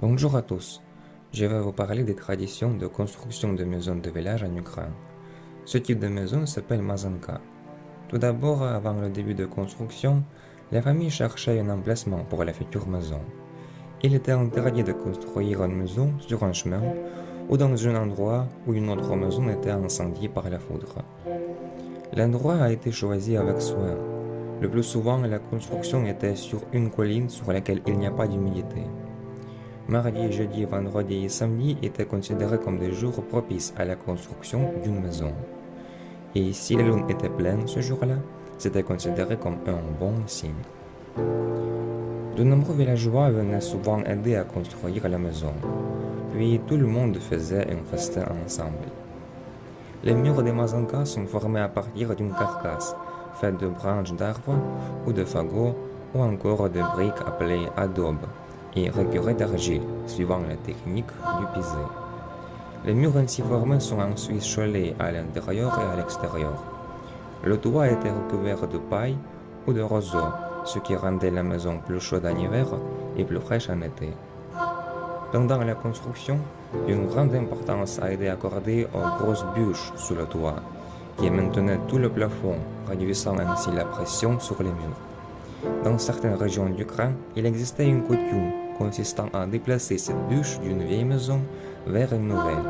Bonjour à tous. Je vais vous parler des traditions de construction de maisons de village en Ukraine. Ce type de maison s'appelle mazanka. Tout d'abord, avant le début de construction, la famille cherchait un emplacement pour la future maison. Il était interdit de construire une maison sur un chemin ou dans un endroit où une autre maison était incendiée par la foudre. L'endroit a été choisi avec soin. Le plus souvent, la construction était sur une colline sur laquelle il n'y a pas d'humidité. Mardi, jeudi, vendredi et samedi étaient considérés comme des jours propices à la construction d'une maison. Et si la lune était pleine ce jour-là, c'était considéré comme un bon signe. De nombreux villageois venaient souvent aider à construire la maison. Puis tout le monde faisait un festin ensemble. Les murs des mazankas sont formés à partir d'une carcasse, faite de branches d'arbres ou de fagots ou encore de briques appelées adobe et recurées d'argile, suivant la technique du pisé. Les murs ainsi formés sont ensuite scellés à l'intérieur et à l'extérieur. Le toit était recouvert de paille ou de roseaux, ce qui rendait la maison plus chaude en hiver et plus fraîche en été. Pendant la construction, une grande importance a été accordée aux grosses bûches sous le toit, qui maintenaient tout le plafond, réduisant ainsi la pression sur les murs. Dans certaines régions d'Ukraine, il existait une coutume consistant à déplacer cette bûche d'une vieille maison vers une nouvelle.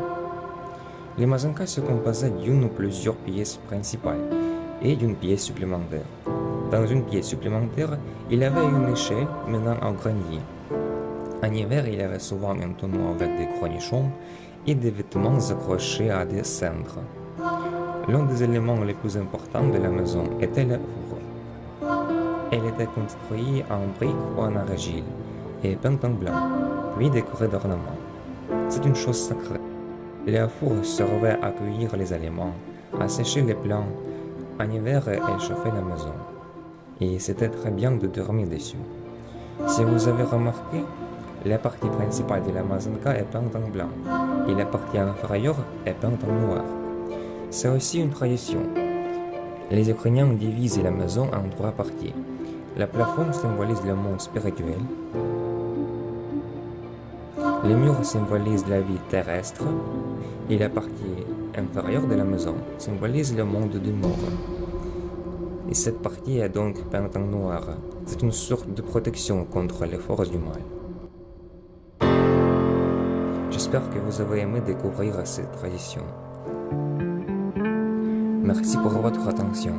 Les mazankas se composaient d'une ou plusieurs pièces principales et d'une pièce supplémentaire. Dans une pièce supplémentaire, il y avait une échelle menant au grenier. En hiver, il y avait souvent un tonneau avec des cornichons et des vêtements accrochés à des cendres. L'un des éléments les plus importants de la maison était la four. Elle était construite en briques ou en argile et peinte en blanc, puis décorée d'ornements. C'est une chose sacrée. La four servait à cueillir les aliments, à sécher les plants en hiver et à chauffer la maison. Et c'était très bien de dormir dessus. Si vous avez remarqué, la partie principale de la mazanka est peinte en blanc et la partie inférieure est peinte en noir. C'est aussi une tradition. Les Ukrainiens divisent la maison en trois parties. Le plafond symbolise le monde spirituel. Les murs symbolisent la vie terrestre et la partie inférieure de la maison symbolise le monde des morts. Et cette partie est donc peinte en noir. C'est une sorte de protection contre les forces du mal. J'espère que vous avez aimé découvrir cette tradition. Merci pour votre attention.